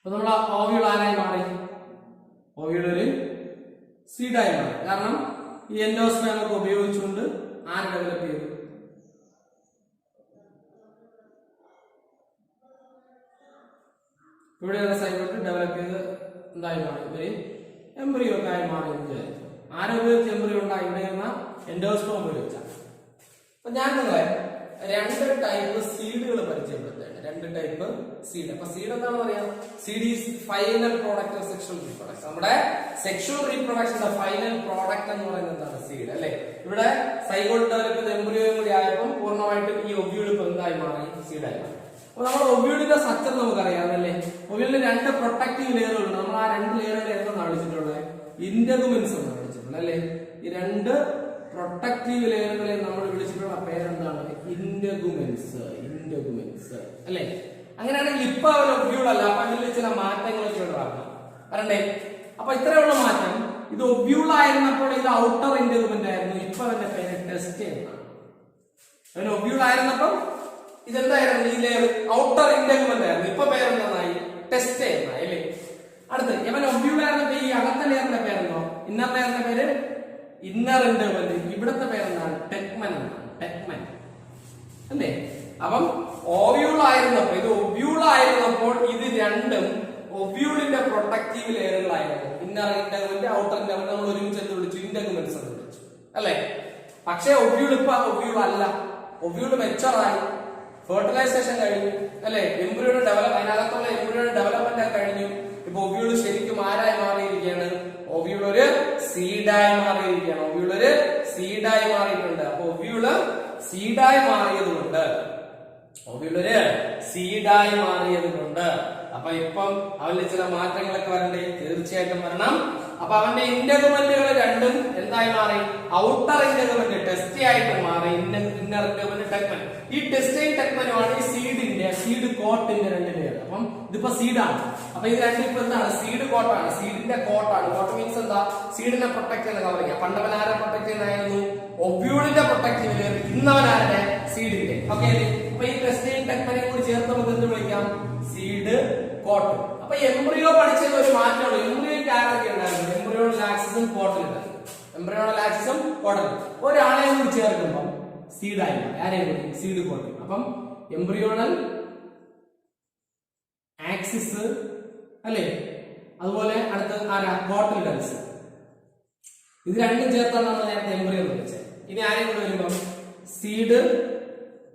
അപ്പൊ നമ്മൾ ഓവ്യൂൾ ആരായി മാറി? ഓവ്യൂൾ ഒരു സീഡായി മാറി. കാരണം ഈ എൻഡോസ്പേം ഒക്കെ ഉപയോഗിച്ചുകൊണ്ട് ആര് ഡെവലപ്പ് ചെയ്തു? ഇവിടെയുള്ള സൈബോട്ട് ഡെവലപ്പ് ചെയ്ത് എന്തായി മാറി? ഇവര് എംബ്രിയോ ഒക്കെ ആയി മാറി എന്ന് വിചാരിച്ചു. ആരെ ഉപയോഗിച്ച് എംബ്രിയോ ഉണ്ടായി? ഇവിടെ എന്ന എൻഡോസ്പേം ഉപയോഗിച്ച. അപ്പൊ ഞാൻ നിങ്ങളെ രണ്ട് ടൈപ്പ് സീഡുകൾ പരിചയപ്പെടുത്തുകയാണ്. രണ്ട് ടൈപ്പ് സീഡ്. അപ്പൊ സീഡ് എന്താണ് പറയാ? Seed is final product of sexual reproduction. നമ്മുടെ സെക്ഷൽ റീപ്രൊഡക്ഷന്റെ ഫൈനൽ പ്രോഡക്റ്റ് എന്ന് പറയുന്നത് എന്താണ്? സീഡ് അല്ലെ. ഇവിടെ സൈഗോട്ട് ഡെവലപ്പ് ചെയ്ത എംബ്രിയോയും കൂടി ആയപ്പോൾ പൂർണ്ണമായിട്ടും ഈ ഒവ്യൂൾ ഇപ്പൊ എന്തായി മാറി? സീഡായി മാറി. അപ്പൊ നമ്മൾ ഒവ്യൂളിന്റെ സ്ട്രക്ചർ നമുക്കറിയാം അല്ലേ. ഒവ്യൂളിന് രണ്ട് പ്രൊട്ടക്റ്റീവ് ലെയറുകളുണ്ട്. നമ്മൾ ആ രണ്ട് ലെയറുകളെ എന്താണ് വിളിച്ചിട്ടുള്ളത്? ഇന്റഗുമെന്റ്സ് എന്നാണ് വിളിച്ചിട്ടുള്ളത് അല്ലെ. ഈ രണ്ട് പ്രൊട്ടക്റ്റീവ് ലെയറുകളെ നമ്മൾ വിളിച്ചിട്ടുള്ള പേരെന്താണ്? ഇന്റഗുമെന്റ്സ്. ഇന്റഗുമെന്റ്സ് അല്ലെ. അങ്ങനെയാണെങ്കിൽ ഇപ്പൊ അവൻ ഒവ്യൂൾ അല്ല. അപ്പൊ അതിൽ ചില മാറ്റങ്ങളൊക്കെ വരണ്ടേ? അപ്പൊ ഇത്രയുള്ള മാറ്റം. ഇത് ഒവ്യൂൾ ആയിരുന്നപ്പോൾ ഇത് ഔട്ടർ ഇന്റഗുമെന്റ് ആയിരുന്നു. ഇപ്പൊ അവന്റെ പേര് ടെസ്റ്റ് എന്നാണ്. അവന് ഒവ്യൂൾ ആയിരുന്നപ്പം ഇതെന്തായിരുന്നു? ഈ ലെയർ ഔട്ടർ ഇന്റഗുമെന്റ് ആയിരുന്നു. ഇപ്പൊ പേരെന്തായി? ടെസ്റ്റ് എന്നായി അല്ലേ. അടുത്ത് ഇവൻ ഒവ്യൂൾ ആയിരുന്നപ്പോ ഈ അകത്തെ ലെയറിന്റെ പേരെന്തോ? ഇന്നർ ലെയറിന്റെ പേര് ഇന്നർ ഇന്റർവെൽ. ഇവിടുത്തെ പേരെന്താണ്? ടെക്മൻ എന്നാണ്. ടെക്മൻ അല്ലേ. അപ്പം ഓവ്യൂൾ ആയിരുന്നപ്പോ ഇത് ഒവ്യൂൾ ആയിരുന്നപ്പോൾ ഇത് രണ്ടും ഒവ്യൂളിന്റെ പ്രൊട്ടക്റ്റീവ് ലെയറുകളായിരുന്നു. ഇന്നർ ഇന്റർവെൽ, ഔട്ടർ ഇന്റർവെൽ നമ്മൾ ഒരുമിച്ച് എന്ത് വിളിച്ചു? ഇന്റർവെൽസ് എന്ന് വിളിച്ചു അല്ലെ. പക്ഷെ ഒവ്യൂൾ ഇപ്പൊ ഒവ്യൂൾ അല്ല. ഒവ്യൂൾ മെച്ചറായി, ഫെർട്ടിലൈസേഷൻ കഴിഞ്ഞു അല്ലെ. എംബ്രിയോയുടെ ഡെവലപ്പ്, അതിനകത്തുള്ള എംബ്രിയോയുടെ ഡെവലപ്മെന്റ് കഴിഞ്ഞു. ഇപ്പൊ ഒവ്യൂൾ ശരിക്കും ആരായി മാറിയിരിക്കുകയാണ്? ഒവ്യൂൾ ഒരു സീഡായി മാറിയിരിക്കുകയാണ്. ഒവ്യൂൾ ഒരു സീഡായി മാറിയിട്ടുണ്ട്. അപ്പൊ ഒവ്യൂള് സീഡായി മാറിയതുകൊണ്ട് അപ്പൊ ഇപ്പം അവന്റെ ചില മാറ്റങ്ങളൊക്കെ വരണ്ടേ? തീർച്ചയായിട്ടും വരണം. അപ്പൊ അവന്റെ ഇന്റർവെല്ലുകൾ രണ്ടും എന്തായി മാറി? ഔട്ടർ ഇന്റർവെല് ടെസ്റ്റ് ആയിട്ട് മാറി. ഇന്നർ ഇന്റർവെല് ടെക്മൻ. ഈ ടെസ്റ്റൈൻ ടെക്മനുമാണ് ഈ സീഡ് കോട്ടിന്റെ രണ്ട് ലെയർ. അപ്പം ഇതിപ്പോ സീഡാണ്. അപ്പൊ ഇത് രണ്ടും ഇപ്പൊ എന്താണ്? സീഡ് കോട്ടാണ്. സീഡിന്റെ കോട്ടാണ്. കോട്ട് മീൻസ് എന്താ? സീഡിനെ പ്രൊട്ടക്ട് ചെയ്യുന്ന കവറിങ്. പണ്ടവൻ ആരെ പ്രൊട്ടക്ട് ചെയ്യുന്നതായിരുന്നു? ഒവ്യൂളിന്റെ പ്രൊട്ടക്റ്റീവ് ലെയർ. ഇന്നവൻ ആരുടെ? സീഡിന്റെ. ഓക്കെ. അപ്പൊ ഈ ടെസ്റ്റൈൻ ടെക്മനെ കൂടി ചേർത്ത് നമുക്ക് എന്ത് വിളിക്കാം? Seed coat. അപ്പൊ എംബ്രിയോ പഠിച്ചത് ഒരു മാറ്റമുള്ളൂ. എംബ്രിയോയ്ക്ക് ആരൊക്കെ ഉണ്ടായിരുന്നു? എംബ്രിയോണൽ ആക്സിസും കോട്ടലും ഉണ്ടായിരുന്നു. എംബ്രിയോണൽ ആക്സിസും കോട്ടലും ഒരാളെയും കൂടി ചേർക്കുമ്പോൾ സീഡായി. ആരെയും കൂടി? Seed coat. അപ്പം എംബ്രിയോണൽ ആക്സിസ് അല്ലെ. അതുപോലെ അടുത്ത ആരാ? കോട്ടിൽഡൻസ്. ഇത് രണ്ടും ചേർത്താണ് നമ്മൾ നേരത്തെ എംബ്രിയോ എന്ന് വിളിച്ചത്. ഇനി ആരെയും കൂടി വരുമ്പോൾ സീഡ്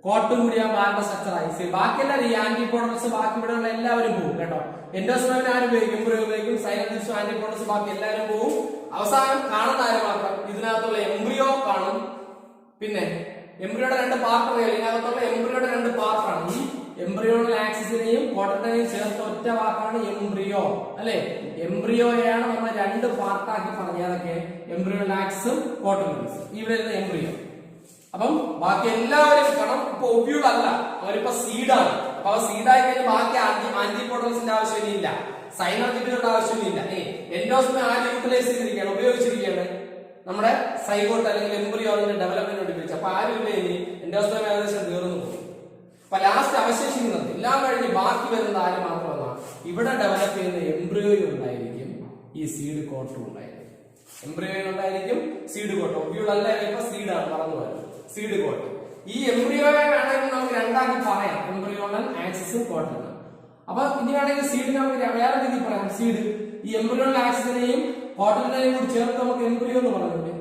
കോട്ടും കൂടി ആ ബാറിന്റെ സ്ട്രക്ചർ ആയി. ബാക്കി എല്ലാവരും ഈ ആന്റിപോഡൽസ് ബാക്കി ഇവിടെയുള്ള എല്ലാവരും പോകും കേട്ടോ. എൻഡോസ്പേമിന് ആരും ഉപയോഗിക്കും? എംബ്രിയോ ഉപയോഗിക്കും. സൈലൻസ് ആന്റിപോഡൽസ് ബാക്കി എല്ലാവരും പോകും. അവസാനം കാണുന്ന ആര് മാത്രം? ഇതിനകത്തുള്ള എംബ്രിയോ കാണും. പിന്നെ എംബ്രിയോയുടെ രണ്ട് പാർട്ട് അറിയാം. ഇതിനകത്തുള്ള എംബ്രിയോയുടെ രണ്ട് പാർട്ടാണ്. ഈ എംബ്രിയോണൽ ആക്സിസിനെയും കോട്ടനെയും ചേർത്ത ഒറ്റ വാക്കാണ് എംബ്രിയോ അല്ലെ. എംബ്രിയോയാണ് നമ്മൾ രണ്ട് പാർട്ടാക്കി പറഞ്ഞതൊക്കെ. എംബ്രിയോണൽ ആക്സിസും കോട്ടനും. ഇവിടെ എംബ്രിയോ. അപ്പം ബാക്കി എല്ലാവരും കാരണം ഇപ്പൊ ഒവ്യൂൾ അല്ല, അവരിപ്പോ സീഡാണ്. അപ്പൊ അവ സീഡായി കഴിഞ്ഞാൽ ബാക്കി ആന്റിപോഡൽസിന്റെ ആവശ്യമില്ല, സൈനോജിറ്റുകളുടെ ആവശ്യമില്ല. എൻഡോസ്പേം ആര് യൂട്ടിലൈസ് ചെയ്തിരിക്കുകയാണ്? ഉപയോഗിച്ചിരിക്കുകയാണ് നമ്മുടെ സൈഗോട്ട് അല്ലെങ്കിൽ എംബ്രിയോ അതിന്റെ ഡെവലപ്മെന്റ് ഉപയോഗിച്ച്. അപ്പൊ ആരും ഇല്ല. ഇനി എൻഡോസ്പേം ഏകദേശം തീർന്നു പോകും. അപ്പൊ ലാസ്റ്റ് അവശേഷിക്കുന്നത് എല്ലാം കഴിഞ്ഞ് ബാക്കി വരുന്ന ആര് മാത്രമല്ല, ഇവിടെ ഡെവലപ്പ് ചെയ്യുന്ന എംബ്രിയോയും ഉണ്ടായിരിക്കും, ഈ സീഡ് കോട്ടും ഉണ്ടായിരിക്കും. എംബ്രിയോയും ഉണ്ടായിരിക്കും, സീഡ് കോട്ടും. ഒവ്യൂൾ അല്ല, ഇപ്പൊ സീഡാണ് പറഞ്ഞു വരുന്നത്. Seed coat. ഈ എംബ്രിയോയെ വേണമെങ്കിൽ നമുക്ക് രണ്ടാക്കി പറയാം, എംബ്രിയോണൽ ആക്സിസും കോട്ടും. അപ്പൊ ഇനി വേണമെങ്കിൽ സീഡിനെ നമുക്ക് വേറെ രീതിയിൽ പറയാം. സീഡ് ഈ എംബ്രിയോണൽ ആക്സിസിനെയും കോട്ടനെയും കൂടി ചേർത്ത് നമുക്ക് എംബ്രിയോ എന്ന് പറഞ്ഞിട്ടുണ്ട്.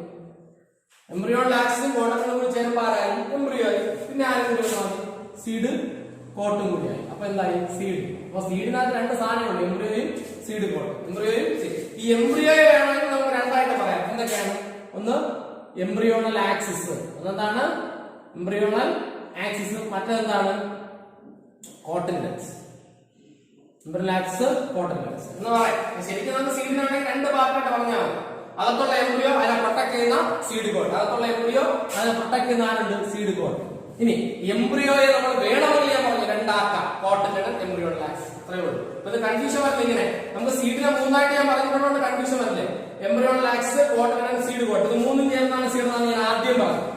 എംബ്രിയോണൽ ആക്സിസും കോട്ടനും കൂടി ചേർന്ന് ആരായി? എംബ്രിയോ ആയി. പിന്നെ ആരെങ്കിലും സീഡ് കോട്ടും കൂടിയായി. അപ്പൊ എന്തായി? സീഡ്. അപ്പൊ സീഡിനകത്ത് രണ്ട് സാധനങ്ങളുണ്ട്, എംബ്രിയോയും സീഡ് കോട്ടും. എംബ്രിയോയും സീഡ്. ഈ എംബ്രിയോയെ വേണമെങ്കിൽ നമുക്ക് രണ്ടായിട്ട് പറയാം. എന്തൊക്കെയാണ്? ഒന്ന് എംബ്രിയോണൽ ആക്സിസ്, അതെന്താണ്? Embryonal axis. മറ്റെന്താണ്? കോട്ടിൻഡൻസ്. എംബ്രിയോണൽ ആക്സിസ്, കോട്ടിൻഡൻസ് എന്ന് പറയാം. ശരിക്കും നമ്മൾ സീഡിനാണെങ്കിൽ രണ്ട് പാർട്ടായിട്ട് പറഞ്ഞാൽ മതി. അകത്തുള്ള എംബ്രിയോ അതിനെ പ്രൊട്ടക്ട് ചെയ്യുന്ന സീഡ് കോട്ട്, അകത്തുള്ള എംബ്രിയോ അതിനെ പ്രൊട്ടക്ട് ചെയ്യുന്ന ആരുണ്ട്? Seed coat. ഇനി എംബ്രിയോയെ നമ്മൾ വേണമെങ്കിൽ ഞാൻ പറഞ്ഞു രണ്ടാക്കാം, കോട്ടിൻഡൻ, എംബ്രിയോണൽ ആക്സിസ്. അത്രേ ഉള്ളൂ. അപ്പൊ ഇത് കൺഫ്യൂഷൻ വരില്ല. ഇങ്ങനെ നമുക്ക് സീഡിനെ മൂന്നായിട്ട് ഞാൻ പറഞ്ഞിട്ടുണ്ടോ? കൺഫ്യൂഷൻ വരില്ലേ? Embryonal axis, cotyledon, seed coat. ഇത് മൂന്നും ചേർന്നാണ് സീഡ് എന്നാണ് ഞാൻ ആദ്യം പറഞ്ഞത്.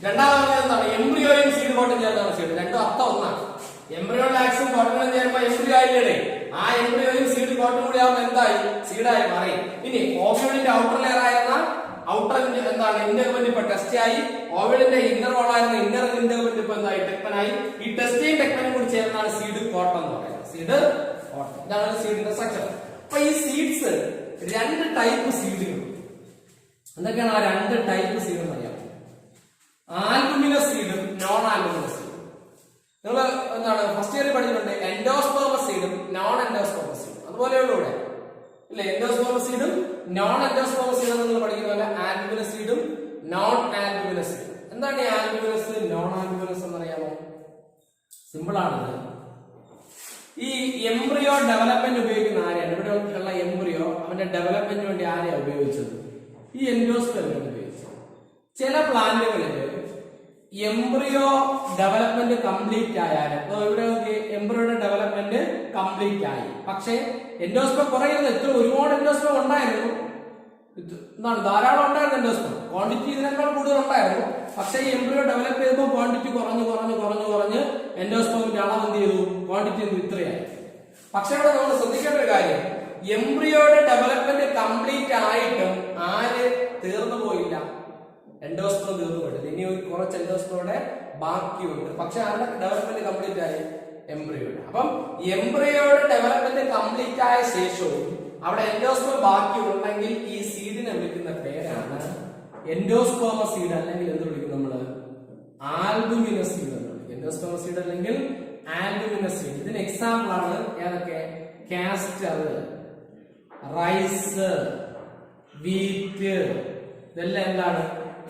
രണ്ടാമത് പറഞ്ഞത് എന്താണ്? എംബ്രിയോയും സീഡ് കോട്ടും ചേർന്നാണ് സീഡ്. രണ്ടും അർത്ഥം ഒന്നാണ്. എംബ്രിയോണൽ ആക്സിസും കോട്ടിൻഡനും ചേരുമ്പോൾ എംബ്രിയോ ആയില്ലേ? ആ എംബ്രിയോയും സീഡ് കോട്ടും കൂടി ആവുമ്പോൾ എന്തായി? സീഡായി മാറി. ഇനി ഓവ്യൂളിന്റെ ഔട്ടർ ലെയർ ആയിരുന്ന ഔട്ടർ എന്താണ് ഇന്റർവെന്റ് ഇപ്പൊ ടെസ്റ്റ് ആയി. ഓവ്യൂളിന്റെ ഇന്നർ വോൾ ആയിരുന്ന ഇന്നർ ഇന്റർവെന്റ് ഇപ്പൊ എന്തായി? ടെക്മനായി. ഈ ടെസ്റ്റിയും ടെക്മനും കൂടി ചേർന്നാണ് സീഡ് കോട്ടം എന്ന് പറയുന്നത്. സീഡ് കോട്ടം, ഇതാണ് സീഡിന്റെ സ്ട്രക്ചർ. അപ്പൊ ഈ സീഡ്സ് രണ്ട് ടൈപ്പ് സീഡുകൾ. എന്തൊക്കെയാണ് ആ രണ്ട് ടൈപ്പ് സീഡ് എന്ന് അറിയാം? ആൽബുമിനസ് സീഡും നോൺ ആൽബുമിനസ് സീഡും. നിങ്ങൾ എന്താണ് ഫസ്റ്റ് ഇയർ പഠിച്ചിട്ടുണ്ട് എൻഡോസ്പെർമസ് സീഡും നോൺ എൻഡോസ്പെർമസ് സീഡും. അതുപോലെയുള്ള ഇവിടെ ഇല്ലേ എൻഡോസ്പെർമസ് സീഡും നോൺ എൻഡോസ്പെർമസ് സീഡും നിങ്ങൾ പഠിക്കുന്ന പോലെ ആൽബുമിനസ് സീഡും നോൺ ആൽബുമിനസ് സീഡും. എന്താണ് ഈ ആൽബുമിനസ് നോൺ ആൽബുമിനസ് എന്നറിയാമോ? സിമ്പിൾ ആണത്. ഈ എംബ്രിയോ ഡെവലപ്മെന്റ് ഉപയോഗിക്കുന്ന ആരെയാണ്? ഇവിടെ ഉള്ള എംബ്രിയോ അവന്റെ ഡെവലപ്മെന്റിന് വേണ്ടി ആരെയാണ് ഉപയോഗിച്ചത്? ഈ എൻഡോസ്പെർമിയാണ് ഉപയോഗിച്ചത്. ചില പ്ലാന്റുകളിൽ എംബ്രിയോ ഡെവലപ്മെന്റ് കംപ്ലീറ്റ് ആയാലും ഇവിടെ എംബ്രിയോയുടെ ഡെവലപ്മെന്റ് കംപ്ലീറ്റ് ആയി, പക്ഷേ എൻഡോസ്പെം കുറയുന്നത് എത്ര ഒരുപാട് എൻഡോസ്പെം ഉണ്ടായിരുന്നു, എന്താണ് ധാരാളം ഉണ്ടായിരുന്നു എൻഡോസ്പെം, ക്വാണ്ടിറ്റി ഇതിനേക്കാൾ കൂടുതൽ ഉണ്ടായിരുന്നു. പക്ഷേ ഈ എംബ്രിയോ ഡെവലപ്പ് ചെയ്തപ്പോൾ ക്വാണ്ടിറ്റി കുറഞ്ഞ് എൻഡോസ്പെമിന്റെ അളവ് എന്ത് ചെയ്തു? ക്വാണ്ടിറ്റി ഇത്രയായി. പക്ഷെ ഇവിടെ നമ്മൾ ശ്രദ്ധിക്കേണ്ട ഒരു കാര്യം, എംബ്രിയോയുടെ ഡെവലപ്മെന്റ് കംപ്ലീറ്റ് ആയിട്ടും ആര് തീർന്നു പോയില്ല? എൻഡോസ്പെം തീർന്നു പോയിട്ടില്ല. ഇനി കുറച്ച് എൻഡോസ്പെമോടെ ബാക്കിയുണ്ട്. പക്ഷെ ആരുടെ ഡെവലപ്മെന്റ് കംപ്ലീറ്റ് ആയി? എംബ്രിയോയുടെ. അപ്പം എംബ്രിയോയുടെ ഡെവലപ്മെന്റ് കംപ്ലീറ്റ് ആയ ശേഷവും അവിടെ എൻഡോസ്പെം ബാക്കി ഉണ്ടെങ്കിൽ ഈ സീഡിനെ വിളിക്കുന്ന പേരാണ് എൻഡോസ്പെർമസ് സീഡ്, അല്ലെങ്കിൽ എന്ത് വിളിക്കും നമ്മള്? ആൽബുമിനസ് സീഡ് എന്ന് വിളിക്കും. എൻഡോസ്പെർമസ് സീഡ് അല്ലെങ്കിൽ ആൽബുമിനസ് സീഡ്. ഇതിന് എക്സാമ്പിൾ ആണ് ഏതൊക്കെ? കാസ്റ്റർ, റൈസ്, വീറ്റ്, ഇതെല്ലാം എന്താണ്?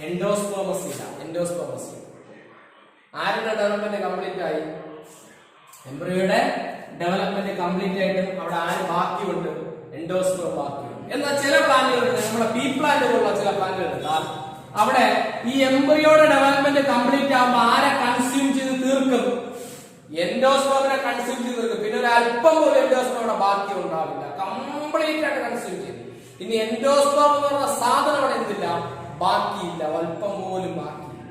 എൻഡോസ്പെർമസ് സീഡാണ്. എൻഡോസ്പെർമസ് സീഡ് ആരുടെ ഡെവലപ്മെന്റ് കംപ്ലീറ്റ് ആയി? എംബ്രിയോയുടെ ഡെവലപ്മെന്റ് കംപ്ലീറ്റ് ആയിട്ടും അവിടെ ആര് ബാക്കിയുണ്ട്? എൻഡോസ്പെം ബാക്കിയുണ്ട്. എന്നാൽ ചില പ്ലാന്റുകളുണ്ട്, നമ്മുടെ പീ പ്ലാന്റ് പോലുള്ള ചില പ്ലാന്റുകളുണ്ട്, അവിടെ ഈ എംബ്രിയോയുടെ ഡെവലപ്മെന്റ് കംപ്ലീറ്റ് ആകുമ്പോൾ ആരെ കൺസ്യൂം ചെയ്ത് തീർക്കും? എൻഡോസ്പെമിനെ കൺസ്യൂം ചെയ്ത് തീർക്കും. പിന്നെ ഒരു അല്പം പോലും എൻഡോസ്പെം അവിടെ ബാക്കി ഉണ്ടാവില്ല, കംപ്ലീറ്റ് ആയിട്ട് കൺസ്യൂം ചെയ്തു. ഇനി എൻഡോസ്പെം എന്ന് പറഞ്ഞ സാധനം അവിടെ എന്തില്ല? ബാക്കിയില്ല, അല്പം പോലും ബാക്കിയില്ല,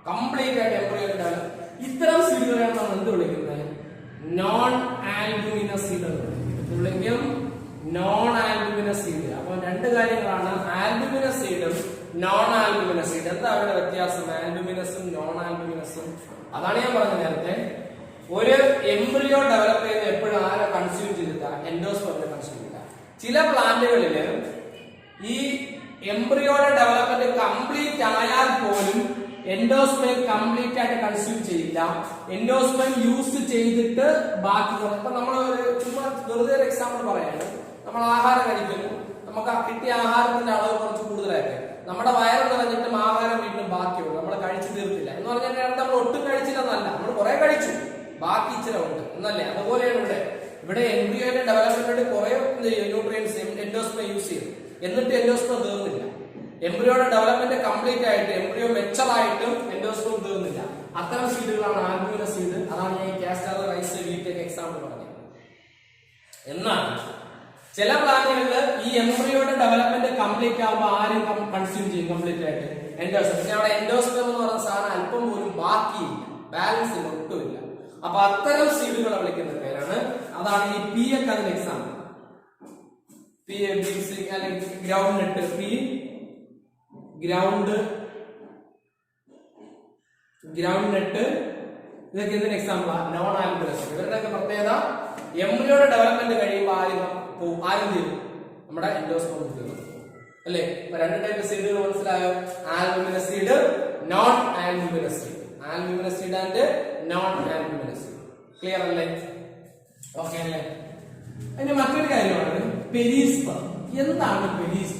കംപ്ലീറ്റ് ആയിട്ട് എംബ്രിയോയുടെ ഡെവലപ്പ്. ഇത്തരം സീഡുകളെയാണ് നമ്മൾ എന്ത് വിളിക്കുന്നത്? നോൺ ആൽബുമിനസ് സീഡ് എന്ന് വിളിക്കും. Non albuminous seed. അപ്പൊ രണ്ട് കാര്യങ്ങളാണ്, ആൽബുമിനസ് സീഡും നോൺ ആൽബുമിനസ് സീഡ്. എന്താ അവരുടെ വ്യത്യാസം? ആൽബുമിനസും നോൺ ആൽബുമിനസും. അതാണ് ഞാൻ പറഞ്ഞത് നേരത്തെ. ഒരു എംബ്രിയോ ഡെവലപ്പ് ചെയ്യുന്ന എപ്പോഴും ആരെ കൺസ്യൂം ചെയ്തിട്ടാ? എൻഡോസ്പെമിനെ കൺസ്യൂം ചെയ്തിട്ടാ. ചില പ്ലാന്റുകളില് ഈ എംബ്രിയോയുടെ ഡെവലപ്മെന്റ് കംപ്ലീറ്റ് ആയാൽ പോലും എൻഡോസ്പെം കംപ്ലീറ്റ് ആയിട്ട് കൺസ്യൂം ചെയ്യില്ല. എൻഡോസ്പെം യൂസ് ചെയ്തിട്ട് ബാക്കി. ഇപ്പൊ നമ്മൾ ചുമ്മാ വെറുതെ ഒരു എക്സാമ്പിൾ പറയാണ്. നമ്മൾ ആഹാരം കഴിക്കുന്നു, നമുക്ക് ആ കിട്ടിയ ആഹാരത്തിന്റെ അളവ് കുറച്ച് കൂടുതലായിട്ട് നമ്മുടെ വയറ് നിറഞ്ഞിട്ടും ആഹാരം വീണ്ടും ബാക്കിയുണ്ട്, നമ്മൾ കഴിച്ചു തീർത്തില്ല എന്ന് പറഞ്ഞാൽ നമ്മൾ ഒട്ടും കഴിച്ചില്ലെന്നല്ല, നമ്മൾ കുറെ കഴിച്ചു, ബാക്കി ഇച്ചിരി ഉണ്ട് എന്നല്ലേ. അതുപോലെയാണ് ഇവിടെ എംബ്രിയോയുടെ ഡെവലപ്മെന്റ് കുറെ ന്യൂട്രിയൻസ് എൻഡോസ്പെം യൂസ് ചെയ്തു, എന്നിട്ട് എൻഡോസ്പെം തീർന്നില്ല. എംബ്രിയോയുടെ ഡെവലപ്മെന്റ് കംപ്ലീറ്റ് ആയിട്ട് എംബ്രിയോ മെച്ചറായിട്ടും എൻഡോസ്പെം തീർന്നില്ല. അത്തരം സീഡുകളാണ് ആൽബുമിനസ് സീഡ്. അതാണ് ഞാൻ കാസ്റ്റർ, റൈസ്, വീറ്റ് ഒക്കെ എക്സാമ്പിൾ പറഞ്ഞത്. എന്നാൽ ചില പ്ലാന്റുകളിൽ ഈ എംബ്രിയോയുടെ ഡെവലപ്മെന്റ് കംപ്ലീറ്റ് ആകുമ്പോൾ ആരും കൺസ്യൂം ചെയ്യും കംപ്ലീറ്റ് ആയിട്ട്? എൻഡോസ്പെം. പക്ഷെ അവിടെ എൻഡോസ്പെം എന്ന് പറയുന്ന സാധനം അല്പം പോലും ബാക്കിയില്ല, ബാലൻസ് ഒട്ടുമില്ല. അപ്പൊ അത്തരം സീഡുകളെ വിളിക്കുന്ന പേരാണ്, അതാണ് ഈ പി ഒക്കെ അതിന് എക്സാമ്പിൾ. പി അല്ലെങ്കിൽ ഗ്രൗണ്ട് നട്ട്, പി ഗ്രൗണ്ട് നട്ട്, ഇതൊക്കെ എന്തിന് എക്സാമ്പിളാണ്? Non albuminous. ഇവരുടെയൊക്കെ പ്രത്യേകത എംബ്രിയോയുടെ ഡെവലപ്മെന്റ് കഴിയുമ്പോൾ ആരും തീരും? നമ്മുടെ എൻഡോസ്പെം തീർന്നു അല്ലേ. ഇപ്പൊ രണ്ട് ടൈപ്പ് സീഡുകൾ മനസ്സിലായോ? Albuminous seed, non albuminous seed. Albuminous seed and non albuminous seed. Clear അല്ലേ? ഓക്കെ അല്ലേ? അതിന് മറ്റൊരു കാര്യമാണ് പെരിസ്പെം. എന്താണ് പെരിസ്പെം?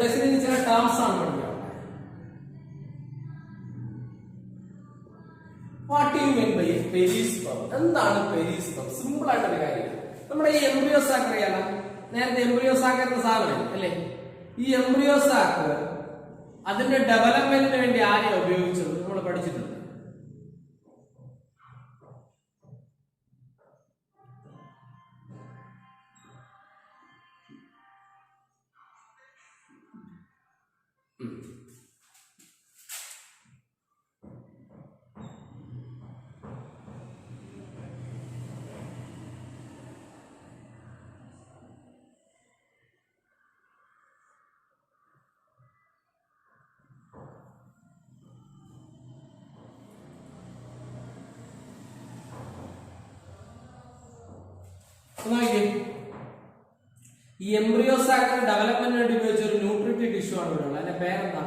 ടെസ്റ്റിന് ചില ടേംസ് ആണ് പഠിക്കുക. What you mean by perisperm? എന്താണ് പെരിസ്പെം? സിമ്പിൾ ആയിട്ടൊരു കാര്യം. നമ്മുടെ ഈ എംബ്രിയോ സാക്ക് അറിയാലോ, നേരത്തെ എംബ്രിയോ സാക്ക് എന്ന സാധനം അല്ലേ. ഈ എംബ്രിയോ സാക്ക് അതിന്റെ ഡെവലപ്മെന്റിന് വേണ്ടി ആരെയാണ് ഉപയോഗിച്ചത്? നമ്മൾ പഠിച്ചിട്ടുണ്ട്. നോക്കിയേ, ഈ എംബ്രിയോ സാക്കിന്റെ ഡെവലപ്മെന്റിന് വേണ്ടി ഉപയോഗിച്ച ഒരു ന്യൂട്രിറ്റീവ് ടിഷ്യൂ ആണ് ഇവിടെ ഉള്ളത്. അതിന്റെ പേരെന്താ?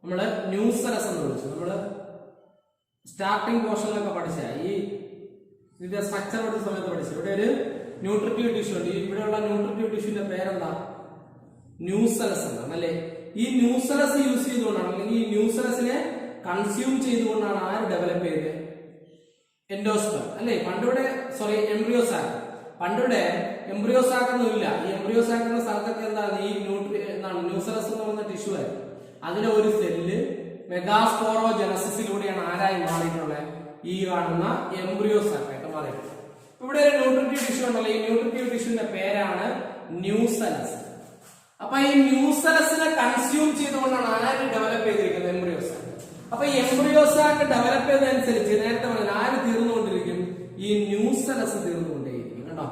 നമ്മള് ന്യൂസലസ് എന്ന് വിളിച്ചു. നമ്മള് സ്റ്റാർട്ടിംഗ് പോർഷനിലൊക്കെ പഠിച്ച ഈ ഇതിന്റെ സ്ട്രക്ചർ പഠിച്ച സമയത്ത് പഠിച്ചു. ഇവിടെ ഒരു ന്യൂട്രിറ്റീവ് ടിഷ്യൂ ഉണ്ട്. ഇവിടെയുള്ള ന്യൂട്രിറ്റീവ് ടിഷ്യൂന്റെ പേരെന്താ? ന്യൂസലസ് എന്നാണ് അല്ലെ. ഈ ന്യൂസലസ് യൂസ് ചെയ്തുകൊണ്ടാണ്, അല്ലെങ്കിൽ ഈ ന്യൂസലസിനെ കൺസ്യൂം ചെയ്തുകൊണ്ടാണ് ആര് ഡെവലപ്പ് ചെയ്തത്? എൻഡോസ്പെർം അല്ലെ. പണ്ടിവിടെ എംബ്രിയോ സാക്ക്. പണ്ടിവിടെ എംബ്രിയോ സാക്ക് ഒന്നും ഇല്ല. ഈ എംബ്രിയോ സാക്കിന്റെ സ്ഥലത്തൊക്കെ എന്താണ് ഈ ന്യൂസലസ് എന്ന് പറയുന്ന ടിഷ്യൂ ആയിരുന്നു. അതിലെ ഒരു സെല്ല് മെഗാസ്പോറോജനസിസിലൂടെയാണ് ആരായി മാറിയിട്ടുള്ളത്? ഈ കാണുന്ന എംബ്രിയോ സാക്കായിട്ട് മാറിയിട്ടുള്ളത്. ഇവിടെ ഒരു ന്യൂട്രിറ്റീവ് ടിഷ്യൂ ഉണ്ടല്ലോ. ഈ ന്യൂട്രിറ്റീവ് ടിഷ്യൂന്റെ പേരാണ് ന്യൂസലസ്. അപ്പൊ ഈ ന്യൂസലസിനെ കൺസ്യൂം ചെയ്തുകൊണ്ടാണ് ആര് ഡെവലപ്പ് ചെയ്തിരിക്കുന്നത്? Embryo sac. അപ്പൊ ഈ എംബ്രിയോ സാക്ക് ഡെവലപ്പ് ചെയ്തതനുസരിച്ച് നേരത്തെ പറഞ്ഞാൽ ആര് തീർന്നുകൊണ്ടിരിക്കും? ഈ ന്യൂസലസ് തീർന്നുകൊണ്ടേയിരിക്കും. കേട്ടോ,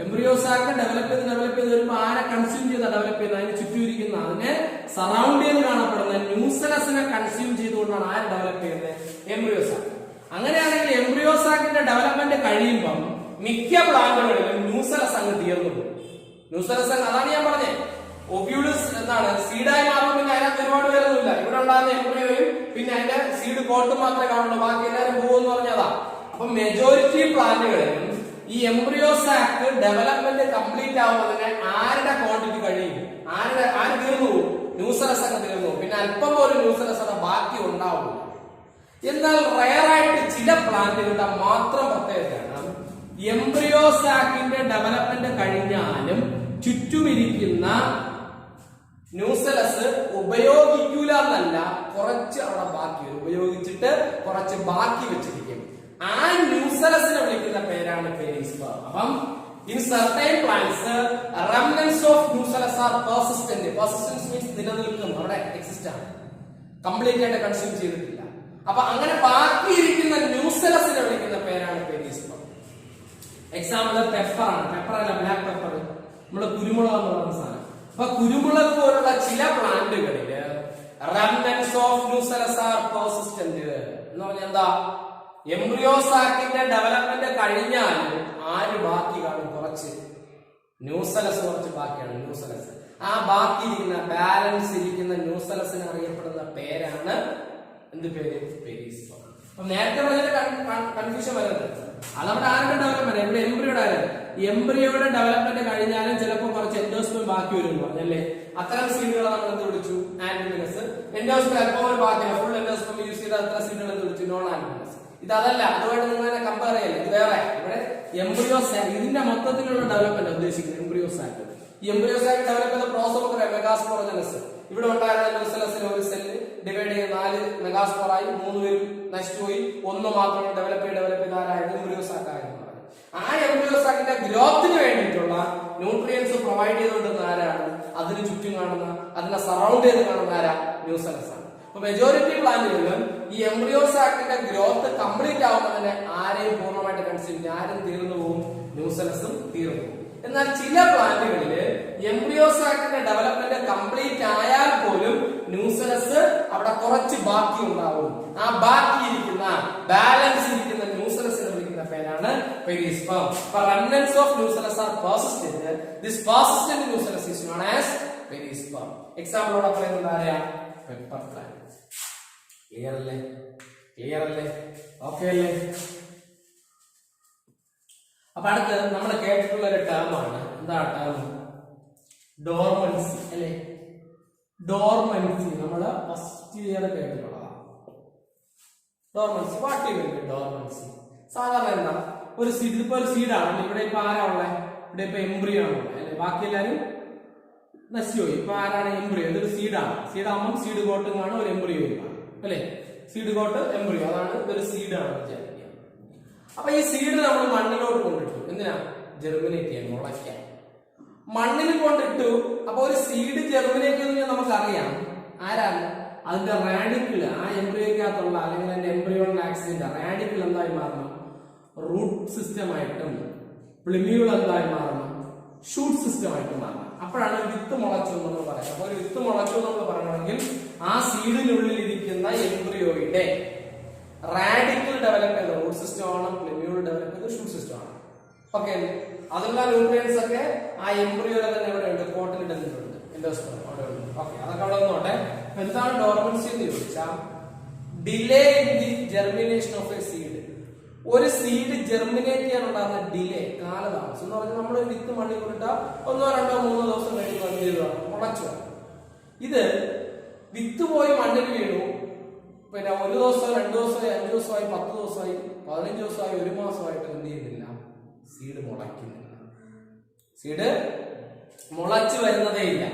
എംബ്രിയോ സാക്ക് ഡെവലപ്പ് ചെയ്ത് വരുമ്പോൾ ആരെ കൺസ്യൂം ചെയ്താ ഡെവലപ്പ് ചെയ്യുന്നത്? അതിന് ചുറ്റുമിരിക്കുന്ന, അതിനെ സറൗണ്ട് ചെയ്ത് കാണപ്പെടുന്ന ന്യൂസലസിനെ കൺസ്യൂം ചെയ്തുകൊണ്ടാണ് ആര് ഡെവലപ്പ് ചെയ്യുന്നത്? Embryo sac. അങ്ങനെയാണെങ്കിൽ എംബ്രിയോ സാക്കിന്റെ ഡെവലപ്മെന്റ് കഴിയുമ്പം മിക്ക പ്ലാന്റുകളിലും ന്യൂസലസ് അങ്ങ് തീർന്നു പോകും. ന്യൂസലസ് അതാണ് ഞാൻ പറഞ്ഞത്. ഒബ്യൂളസ് എന്താണ്? സീഡായി മാറുമ്പോൾ പിന്നെ അതിനകത്ത് ഒരുപാട് പേരൊന്നുമില്ല. ഇവിടെ ഉണ്ടാകുന്ന എംബ്രിയോയും പിന്നെ അതിന്റെ സീഡ് കോട്ടും മാത്രമേ കാണുള്ളൂ, ബാക്കി എല്ലാവരും പോകുമെന്ന് പറഞ്ഞതാ. അപ്പൊ മെജോറിറ്റി പ്ലാന്റുകളിലും ഈ എംബ്രിയോ സാക്ക് ഡെവലപ്മെന്റ് കംപ്ലീറ്റ് ആവുമ്പോൾ തന്നെ ആരുടെ ക്വാണ്ടിറ്റി കഴിയും? ആര് തീർന്നു പോകും? ന്യൂസലസ് ഒക്കെ തീർന്നു. പിന്നെ അല്പം പോലും ന്യൂസലസ് ഒക്കെ ബാക്കി ഉണ്ടാവും. എന്നാൽ റയറായിട്ട് ചില പ്ലാന്റുകളുടെ മാത്രം പ്രത്യേകതയാണ് എംബ്രിയോ സാക്കിന്റെ ഡെവലപ്മെന്റ് കഴിഞ്ഞാലും ചുറ്റുമിരിക്കുന്ന ന്യൂസലസ് ഉപയോഗിക്കൂല എന്നല്ല, കുറച്ച് അവിടെ ബാക്കി വരും. ഉപയോഗിച്ചിട്ട് കുറച്ച് ബാക്കി വെച്ചിരിക്കും. ആ ന്യൂസലസിനെ വിളിക്കുന്ന പേരാണ് പെരിസ്പെർം. അപ്പം in certain plants remnants of nucellus are persistent. Persistence means നിലനിൽക്കുന്നു, അവിടെ എക്സിസ്റ്റ് ആണ്, കംപ്ലീറ്റ് ആയിട്ട് കൺസ്യൂം ചെയ്തിട്ടില്ല. അപ്പൊ അങ്ങനെ ബാക്കിയിരിക്കുന്ന ന്യൂസലസിനെ വിളിക്കുന്ന പേരാണ് പെരിസ്പെർം. എക്സാമ്പിൾ പെപ്പർ ആണ്. പെപ്പർ അല്ല, ബ്ലാക്ക് പെപ്പർ. നമ്മള് കുരുമുളക് എന്ന് പറയുന്ന സാധനം. അപ്പൊ കുരുമുളക് പോലുള്ള ചില പ്ലാന്റുകളില് remnants of nucellus are persistent എന്ന് പറഞ്ഞാൽ എന്താ? എംബ്രിയോ സാക്കിന്റെ ഡെവലപ്മെന്റ് കഴിഞ്ഞാൽ ആര് ബാക്കി കാണും? കുറച്ച് ന്യൂസലസ്, കുറച്ച് ബാക്കിയാണ് ന്യൂസലസ്. ആ ബാക്കി ഇരിക്കുന്ന, ബാലൻസ് ഇരിക്കുന്ന ന്യൂസലസിന് അറിയപ്പെടുന്ന പേരാണ് എന്ത് പേര്? പെരിസ്പെർം. അപ്പൊ നേരത്തെ പറഞ്ഞതിന്റെ കൺഫ്യൂഷൻ വരുന്നത് അതവിടെ ആരുടെ ഡെവലപ്മെന്റ്? ഇവിടെ എംബ്രിയോയുടെ ആരും. എംബ്രിയോയുടെ ഡെവലപ്മെന്റ് കഴിഞ്ഞാലും ചിലപ്പോൾ കുറച്ച് എൻഡോസ്പെർം ബാക്കി വരും പറഞ്ഞല്ലേ. അത്തരം സീഡുകളെ നമ്മൾ എന്ത് വിളിച്ചു? ആന്റിമിനസ്. എൻഡോസ്പെർം അല്പം ഒരു ബാക്കിയാണ്, ഫുൾ എൻഡോസ്പെർം യൂസ് ചെയ്ത അത്തരം സീഡുകൾ എന്ത് വിളിച്ചു? നോൺ ആന്റിമിനസ്. ഇതല്ല, അതുമായിട്ട് നിങ്ങൾ കമ്പയർ ചെയ്യല്ലേ. ഇത് വേറെ. ഇവിടെ എംബ്രിയോ സാക്ക്, ഇതിന്റെ മൊത്തത്തിലുള്ള ഡെവലപ്മെന്റ് ഉദ്ദേശിക്കുന്നത് എംബ്രിയോ സാക്ക്. ഈ എംബ്രിയോ സാക്ക് ഡെവലപ്പ് ചെയ്ത പ്രോസസ് ഒക്കെ മെഗാസ്പോറോജനസ്. ഇവിടെ ഉണ്ടായിരുന്ന ന്യൂസലസിന് ഒരു സെല്ല് ഡിവൈഡ് ചെയ്ത് 4 മെഗാസ്പോറായി, 3 പേരും നശിച്ചുപോയി, 1 മാത്രം ഡെവലപ്പ് ചെയ്ത് ആരായത്? എംബ്രിയോ സാക്ക് ആയിരുന്നു. ആ എംബ്രിയോ സാക്കിന്റെ ഗ്രോത്തിന് വേണ്ടിയിട്ടുള്ള ന്യൂട്രിയൻസ് പ്രൊവൈഡ് ചെയ്തുകൊണ്ടിരുന്ന ആരാണ്? അതിന് ചുറ്റും കാണുന്ന, അതിനെ സറൗണ്ട് ചെയ്ത് കാണുന്ന ആരാ? ന്യൂസലസ് ആണ്. അപ്പൊ മെജോറിറ്റി പ്ലാന്റുകളിലും ഈ എംബ്രിയോ സാക്കിന്റെ ഗ്രോത്ത് കംപ്ലീറ്റ് ആവുമ്പോൾ തന്നെ ആരെയും പൂർണ്ണമായിട്ട് കൺസ്യൂം ചെയ്യും. ആരും തീർന്നു പോകും? ന്യൂസലസും തീർന്നു പോകും. എന്നാൽ ചില പ്ലാന്റുകളില് എംബ്രിയോ സാക്കിന്റെ ഡെവലപ്മെന്റ് കംപ്ലീറ്റ് ആയാൽ പോലും ന്യൂസലസ് അവിടെ കുറച്ച് ബാക്കി ഉണ്ടാവും. ആ ബാക്കി ഇരിക്കുന്ന, ബാലൻസ് ഇരിക്കുന്ന ന്യൂസലസിനെ വിളിക്കുന്ന പേരാണ് പെരിസ്പെർം. remnants of nucellus are persistent. This persistent nucellus is known as perisperm. Example ഓടെ പറയുന്നത് ആരെയാ? Pepper plant. ക്ലിയർ അല്ലേ? ഓക്കെ അല്ലേ? അപ്പൊ അടുത്ത് നമ്മൾ കേട്ടിട്ടുള്ള ഒരു ടേമാണ്, എന്താ ടേം? ഡോർമൻസി അല്ലെ. ഡോർമൻസി നമ്മള് ഫസ്റ്റ് ഇയർ കേട്ടിട്ടുള്ളതാണ്. Dormancy, what you mean dormancy? സാധാരണ എന്താ? ഒരു സീഡ്, ഇപ്പൊ ഒരു സീഡാണ്. ഇവിടെ ഇപ്പൊ ആരാ ഉള്ളത്? ഇവിടെ ഇപ്പൊ എംബ്രിയോ ആണ് ഉള്ളത് അല്ലെ. ബാക്കി എല്ലാരും നശിച്ചുപോയി. ഇപ്പൊ ആരാണ്? എംബ്രിയോ. ഇതൊരു സീഡാണ്. സീഡാകുമ്പോൾ സീഡ് കോട്ടും കാണും, ഒരു എംബ്രിയോയും കാണും അല്ലെ. സീഡ് കോട്ട്, എംബ്രിയോ, അതാണ് ഇതൊരു സീഡാണ് വിചാരിക്കുക. അപ്പൊ ഈ സീഡ് നമ്മൾ മണ്ണിലോട്ട് കൊണ്ടിട്ടു. എന്തിനാ? ജെർമിനേറ്റ് ചെയ്യാൻ, മുളയ്ക്കാൻ. മണ്ണിൽ കൊണ്ടിട്ടു. അപ്പൊ ഒരു സീഡ് ജെർമിനേറ്റ് ചെയ്യുന്ന നമുക്കറിയാം ആരാണ്? അതിന്റെ റാഡിക്കിൾ, ആ എംബ്രിയോക്കകത്തുള്ള അല്ലെങ്കിൽ അതിന്റെ എംബ്രിയോൺ ആക്സിന്റെ റാഡിക്കിൾ എന്തായി മാറണം? റൂട്ട് സിസ്റ്റമായിട്ടും പ്ലിമ്യൂൾ എന്തായി മാറണം? ഷൂട്ട് സിസ്റ്റമായിട്ട് മാറണം. അപ്പോഴാണ് വിത്ത് മുളച്ചു എന്ന് പറയാം. അപ്പൊ ഒരു വിത്ത് മുളച്ചു എന്ന് പറയണമെങ്കിൽ ആ സീഡിനുള്ളിൽ ഇരിക്കുന്ന എംബ്രിയോയുടെ റാഡിക്കൽ ഡെവലപ്പ് ചെയ്ത റൂട്ട് സിസ്റ്റം ആണ്, പ്ലിമ്യൂൾ ഡെവലപ്പ് ചെയ്ത ഷൂട്ട് സിസ്റ്റം ആണ്. ഓക്കെ, അതിലുള്ള ന്യൂട്രിയൻസ് ഒക്കെ ആ എംബ്രിയോയിലെ തന്നെ ഇവിടെ ഉണ്ട്, കോട്ടിലിടുന്നുണ്ട്, എൻഡോസ്പേം അവിടെ ഉണ്ട്. ഓക്കെ, അതൊക്കെ അവിടെ നോട്ടെ. എന്താണ് ഡോർമൻസി എന്ന് ചോദിച്ചാൽ delay in the germination of A seed. ഒരു സീഡ് ജെർമിനേറ്റ് ചെയ്യാനുണ്ടാകുന്ന ഡിലേ, കാലതാമസം എന്ന് പറഞ്ഞാൽ നമ്മളൊരു വിത്ത് മണ്ണിൽ കൊണ്ടിട്ടാൽ 1, 2, 3 ദിവസം കഴിയുമ്പോൾ എന്ത് ചെയ്തു മുളച്ചു. ഇത് വിത്ത് പോയി മണ്ണിൽ വീണു, പിന്നെ 1 ദിവസം 2 ദിവസമായി 5 ദിവസമായി 10 ദിവസമായി 15 ദിവസമായി 1 മാസമായിട്ട് എന്ത് ചെയ്യുന്നില്ല, സീഡ് മുളയ്ക്കുന്നില്ല. സീഡ് മുളച്ചു വരുന്നതേ ഇല്ല.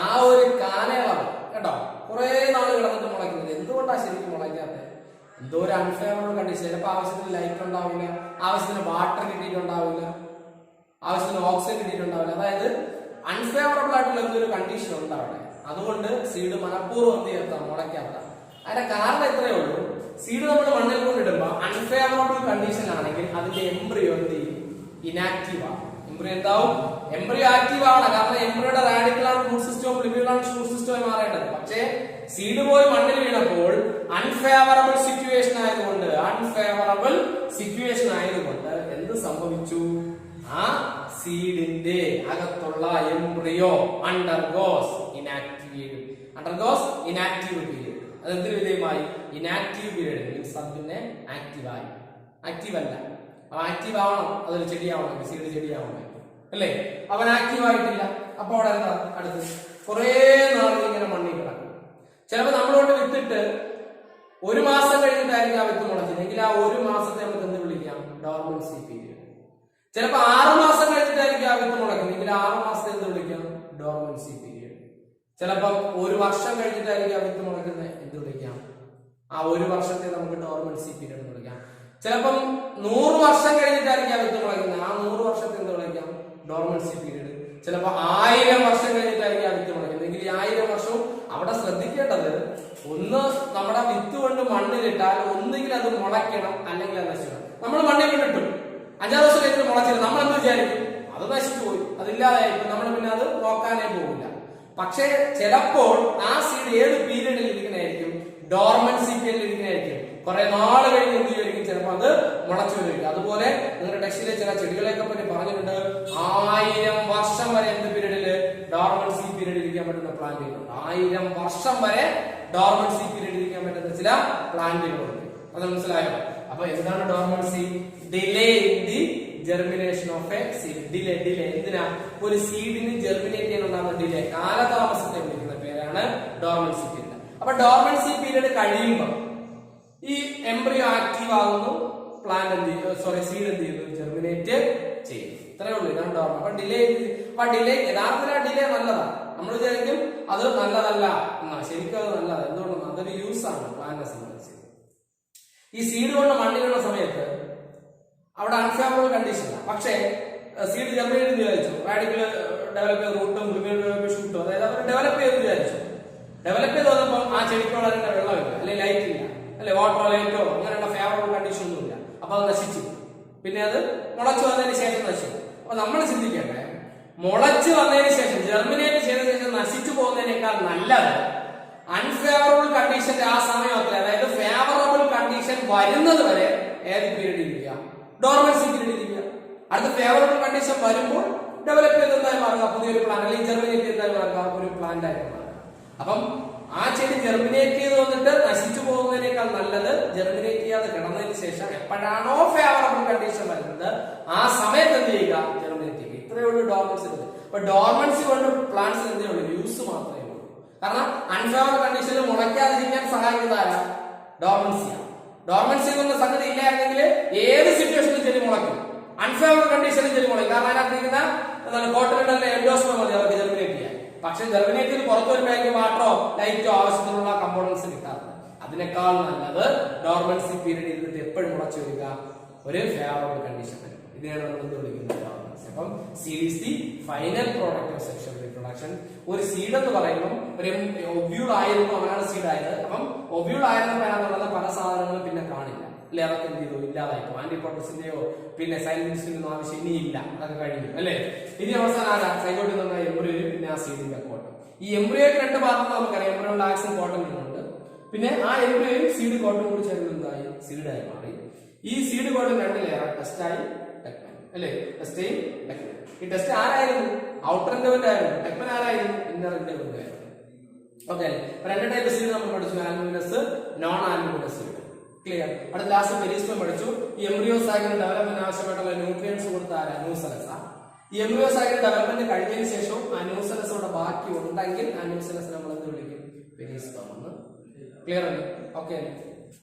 ആ ഒരു കാലയളവ് കേട്ടോ, കുറെ നാള് കിടന്നിട്ട് മുളയ്ക്കുന്നില്ല. എന്തുകൊണ്ടാ ശരിക്കും മുളയ്ക്കാത്തത്? എന്തോ ഒരു അൺഫേവറബിൾ കണ്ടീഷൻ. ചിലപ്പോൾ ആവശ്യത്തിന് ലൈറ്റ് ഉണ്ടാവില്ല, ആവശ്യത്തിന് വാട്ടർ കിട്ടിയിട്ടുണ്ടാവില്ല, ആവശ്യത്തിന് ഓക്സിജൻ കിട്ടിയിട്ടുണ്ടാവില്ല. അതായത് അൺഫേവറബിൾ ആയിട്ടുള്ള എന്തൊരു കണ്ടീഷൻ ഉണ്ടാവട്ടെ, അതുകൊണ്ട് സീഡ് മനഃപൂർവ്വം എന്ത് ചെയ്യാത്ത മുളയ്ക്കാത്ത. അതിന്റെ കാരണം ഇത്രയേ ഉള്ളൂ, സീഡ് നമ്മൾ മണ്ണിൽ കൊണ്ടിടുമ്പോ അൺഫേവറബിൾ കണ്ടീഷൻ ആണെങ്കിൽ അതിന്റെ എംബ്രിയോ എന്ത് ചെയ്യും, ഇനാക്റ്റീവ് ആവും. എംബ്രിയോ എന്താവും, എംബ്രിയോ ആക്റ്റീവ് ആവണം. കാരണം എംബ്രിയോയുടെ റാഡിക്കലാണ് റൂട്ട് സിസ്റ്റവും ലിബിയുലാണ് ഷൂട്ട് സിസ്റ്റമായി മാറേണ്ടത്. പക്ഷേ സീഡ് പോയി മണ്ണിൽ വീണപ്പോൾ അൺഫേവറബിൾ സിറ്റുവേഷൻ ആയതുകൊണ്ട് എന്ത് സംഭവിച്ചു, ആ സീഡിന്റെ അകത്തുള്ള എംബ്രിയോ അണ്ടർഗോസ് ഇനാക്റ്റീവ് പീരിയഡ്. അതെന്തിനു വിധേയമായി, ഇനാക്റ്റീവ് പീരിയഡ് മീൻസ് അതിനെ ആക്റ്റീവായി. ആക്റ്റീവ് അല്ല, ആക്റ്റീവ് ആവണം, അതൊരു ചെടിയാവണം, സീഡ് ചെടിയാവണം അല്ലേ. അവൻ ആക്റ്റീവ് ആയിട്ടില്ല. അപ്പൊ അവിടെ എന്താ അടുത്ത് കുറെ നാളുകൾ ഇങ്ങനെ മണ്ണിൽ കിടക്കും. ചിലപ്പോൾ നമ്മളോട് വിത്തിട്ട് 1 മാസം കഴിഞ്ഞിട്ടായിരിക്കും ആ വിത്ത് മുളച്ചതെങ്കിൽ ആ 1 മാസത്തെ നമുക്ക് എന്ത് വിളിക്കാം, ഡോർമൻസി പീരിയഡ്. ചിലപ്പോൾ 6 മാസം കഴിഞ്ഞിട്ടായിരിക്കും ആ വിത്ത് മുളയ്ക്കുന്നെങ്കിൽ 6 മാസത്തെ എന്ത് വിളിക്കാം, ഡോർമൻസി പീരിയഡ്. ചിലപ്പോൾ 1 വർഷം കഴിഞ്ഞിട്ടായിരിക്കും ആ വിത്ത് മുളയ്ക്കുന്നത്, എന്ത് വിളിക്കാം, ആ 1 വർഷത്തെ നമുക്ക് ഡോർമൻസി പീരിയഡ് എന്ന് വിളിക്കാം. ചിലപ്പം 100 വർഷം കഴിഞ്ഞിട്ടായിരിക്കും ആ വിത്ത് മുളയ്ക്കുന്നത്, ആ 100 വർഷത്തെ എന്ത് വിളിക്കാം, ഡോർമൻസി പീരിയഡ്. ചിലപ്പോ 1000 വർഷം കഴിഞ്ഞിട്ടായിരിക്കും ആ വിത്ത് മുളയ്ക്കുന്നത്. എങ്കിൽ ഈ 1000 വർഷവും അവിടെ ശ്രദ്ധിക്കേണ്ടത്, ഒന്ന് നമ്മുടെ വിത്ത് കൊണ്ട് മണ്ണിലിട്ടാൽ ഒന്നുകിൽ അത് മുളയ്ക്കണം അല്ലെങ്കിൽ അത് നശിക്കണം. നമ്മൾ മണ്ണിൽ കൊണ്ടിട്ടു 5-6 ദിവസം കഴിഞ്ഞിട്ട് മുളച്ചില്ല, നമ്മൾ എന്ത് വിചാരിക്കും, അത് നശിച്ചു പോയി, അതില്ലാതായിരിക്കും, നമ്മൾ പിന്നെ അത് നോക്കാനേ പോകില്ല. പക്ഷേ ചിലപ്പോൾ ആ സീഡ് ഏത് പീരീഡിൽ ഇരിക്കുന്നതായിരിക്കും, ഡോർമൻസി പീരീഡിൽ ഇരിക്കുന്നതായിരിക്കും. കുറെ നാള് കഴിഞ്ഞ് എന്ത് ചെയ്യുമായിരിക്കും, ചിലപ്പോൾ അത് മുളച്ചു വരിക. അതുപോലെ നിങ്ങളുടെ ടെക്സ്റ്റിലെ ചില ചെടികളെയൊക്കെ പറ്റി പറഞ്ഞിട്ടുണ്ട്, 1000 വർഷം വരെ എന്ത് പീരീഡില്, ഡോർമൻസി പീരീഡിൽ ഇരിക്കാൻ പറ്റുന്ന പ്ലാന്റുകളുണ്ട്. 1000 വർഷം വരെ ഡോർമൻസി പീരീഡിൽ ഇരിക്കാൻ പറ്റുന്ന ചില പ്ലാന്റുകളുണ്ട്. അത് മനസ്സിലായോ? അപ്പൊ എന്താണ് dormancy? Delay in the germination of A seed. Delay എന്തിനാ, ഒരു സീഡിന് ജെർമിനേറ്റ് ചെയ്യാനുണ്ടാകുന്ന ഡിലേ, കാലതാമസത്തെ വിളിക്കുന്ന പേരാണ് ഡോർമൻസി പീരീഡ്. അപ്പൊ ഡോർമൻസി പീരീഡ് കഴിയുമ്പോൾ ഈ എംബ്രിയോ ആക്റ്റീവ് ആകുന്നു, സീഡ് എന്ത് ചെയ്യുന്നു, ജെർമിനേറ്റ് ചെയ്യും. ഇത്രയേ ഉള്ളൂ, ഇതാണ് ഡോർമൻ. അപ്പൊ ഡിലേ യഥാർത്ഥത്തിൽ ആ ഡിലേ നല്ലതാണ്. നമ്മൾ വിചാരിക്കും അത് നല്ലതല്ല എന്നാ, ശരിക്കും അത് നല്ലതാണ്. എന്തുകൊണ്ടെന്ന്, അതൊരു യൂസ് ആണ് പ്ലാന്റിനെ സംബന്ധിച്ച്. ഈ സീഡ് കൊണ്ട് മണ്ണിലുള്ള സമയത്ത് അവിടെ അൺഫേവറബിൾ കണ്ടീഷനാണ്. പക്ഷേ സീഡ് ജെർമിനേറ്റ് വിചാരിച്ചു, റാഡിക്കൽ ഡെവലപ്പ് ചെയ്ത് റൂട്ടും ഷൂട്ടും, അതായത് അവർ ഡെവലപ്പ് ചെയ്ത് വിചാരിച്ചു. ഡെവലപ്പ് ചെയ്ത് വന്നപ്പോൾ ആ ചെടിക്ക് വളരേണ്ട വെള്ളമില്ല, അല്ലെങ്കിൽ ലൈറ്റ് ഇല്ല, അല്ലെ വാട്ടറോ ലൈറ്റോ അങ്ങനെയുള്ള ഫേവറബിൾ കണ്ടീഷൻ ഒന്നുമില്ല. അപ്പൊ അത് നശിച്ചു. പിന്നെ അത് മുളച്ചു വന്നതിന് ശേഷം നശിച്ചു. അപ്പൊ നമ്മൾ ചിന്തിക്കേണ്ടേ, മുളച്ചു വന്നതിന് ശേഷം ജെർമിനേറ്റ് ചെയ്തതിനു ശേഷം നശിച്ചു പോകുന്നതിനേക്കാൾ നല്ലത് അൺഫേവറബിൾ കണ്ടീഷന്റെ ആ സമയത്തിൽ, അതായത് ഫേവറബിൾ കണ്ടീഷൻ വരുന്നത് വരെ ഏത് പീരീഡ് ഇരിക്കുക, ഡോർമൻസി പീരീഡ് ഇരിക്കുക. അടുത്ത ഫേവറബിൾ കണ്ടീഷൻ വരുമ്പോൾ ഡെവലപ്പ് ചെയ്തതായി മാറുക, പുതിയൊരു പ്ലാന്റ്, അല്ലെങ്കിൽ ജെർമിനേറ്റ് ചെയ്തതായി മാറുക, ഒരു പ്ലാന്റ് ആയിട്ട് മാറുക. അപ്പം ആ ചെടി ജെർമിനേറ്റ് ചെയ്ത് വന്നിട്ട് നശിച്ചു പോകുന്നതിനേക്കാൾ നല്ലത് ജെർമിനേറ്റ് ചെയ്യാതെ കിടന്നതിന് ശേഷം എപ്പോഴാണോ ഫേവറബിൾ കണ്ടീഷൻ വരുന്നത് ആ സമയത്ത് എന്ത് ചെയ്യുക, ജെർമിനേറ്റ് ചെയ്യുക. ഇത്രയേ ഉള്ളൂ ഡോർമൻസി. അപ്പൊ ഡോർമൻസി കൊണ്ട് പ്ലാന്റ്സിന് എന്തേ ഉള്ളൂ, യൂസ് മാത്രമേ ഉള്ളൂ. കാരണം അൺഫേവറബിൾ കണ്ടീഷനിൽ മുളയ്ക്കാതിരിക്കാൻ സഹായിക്കുന്നതാരാ, ഡോർമൻസിയാണ്. ഡോർമൻസി എന്നുള്ള സംഗതി ഇല്ലായിരുന്നെങ്കിൽ ഏത് സിറ്റുവേഷനിലും ചെടി മുളയ്ക്കും, അൺഫേവറബിൾ കണ്ടീഷനിൽ ചെടി മുളയ്ക്കും. കാരണം അതിനകത്തിരിക്കുന്ന കോട്ടലിന്റെ എൻഡോസ്പേം മതി അവർക്ക് ജെർമിനേറ്റ് ചെയ്യാൻ. പക്ഷെ ജെർമിനേറ്റിൽ പുറത്തു വരുമ്പോഴേക്കും വാട്ടറോ ലൈറ്റോ ആവശ്യത്തിനുള്ള കമ്പോണൻസ് കിട്ടാറുണ്ട്. അതിനേക്കാൾ നല്ലത് ഡോർമൻസി പീരീഡ് ഇരുന്നിട്ട് എപ്പോഴും മുളച്ചു വരിക, ഒരു ഫേവറബിൾ കണ്ടീഷൻ വരും. ഇതിനാണ് നമ്മൾ എന്ത് വിളിക്കുന്നത്, ഡോർമൻസി. അപ്പം seed is the final product of sexual reproduction. ഒരു സീഡ് എന്ന് പറയുമ്പോൾ ഒരു ഒബ്യൂൾ ആയിരുന്നു, അവനാണ് സീഡ് ആയത്. അപ്പം ഒബ്യൂൾ ആയിരുന്നപ്പോഴാണെന്നുള്ളത് പല സാധനങ്ങളും പിന്നെ കാണില്ല, അല്ലെ, അതൊക്കെ എന്ത് ചെയ്തു, ഇല്ലാതായിപ്പോ. ആന്റിപ്രോട്ടസിന്റെയോ പിന്നെ സൈലൻസിന്റെയോ ആവശ്യം ഇനിയില്ല, അതൊക്കെ കഴിഞ്ഞു അല്ലെ. ഇനി അവസാനം ആരാ, സൈഗോട്ടിൽ നിന്ന് എംബ്രിയോ, പിന്നെ ആ സീഡിന്റെ കോട്ടം. ഈ എംബ്രിയോയ്ക്ക് 2 ഭാഗത്ത് നമുക്കറിയാം, എംബ്രിയോ ആക്സും കോട്ടം ഉണ്ട്. പിന്നെ ആ എംബ്രിയോയും സീഡ് കോട്ടം കൂടി ചേർന്ന് എന്തായി, സീഡായി മാറി. ഈ സീഡ് കോട്ടം 2 ലെയർ, ടെസ്റ്റായി, ടെക്മെന്റ്. അല്ലേ? ടെസ്റ്റൈൻ ടെക്മൻ. ഈ ടെസ്റ്റ് ആരായിരുന്നു? ഔട്ടർ ഇൻഡർവെന്റ് ആയിരുന്നു. ടെക്മൻ ആരായിരുന്നു? ഇന്നർ ഇൻഡർവെന്റ് ആയിരുന്നു. ഓക്കെ, രണ്ട് ടൈപ്പ് സീഡ് നമ്മൾ പഠിച്ചു, albuminous, non albuminous seed. Clear? അടുത്ത ലാസ്റ്റ് പെരിസ്റ്റം പഠിച്ചു. ഈ എംബ്രിയോ സാക്കിന് ഡെവലപ്മെന്റ് ആവശ്യമായിട്ടുള്ള ന്യൂട്രിയൻസ് കൊടുത്ത ആരാ? ന്യൂസെലസ്. ഈ എംബ്രിയോ സാക്കിന് ഡെവലപ്മെന്റ് കഴിഞ്ഞതിന് ശേഷം ആ ന്യൂസെലസ് ഇവിടെ ബാക്കി ഉണ്ടെങ്കിൽ ആ ന്യൂസെലസ് നമ്മൾ എന്ത് വിളിക്കും? പെരിസ്റ്റം എന്ന്. ക്ലിയർ അല്ലേ? ഓക്കെ.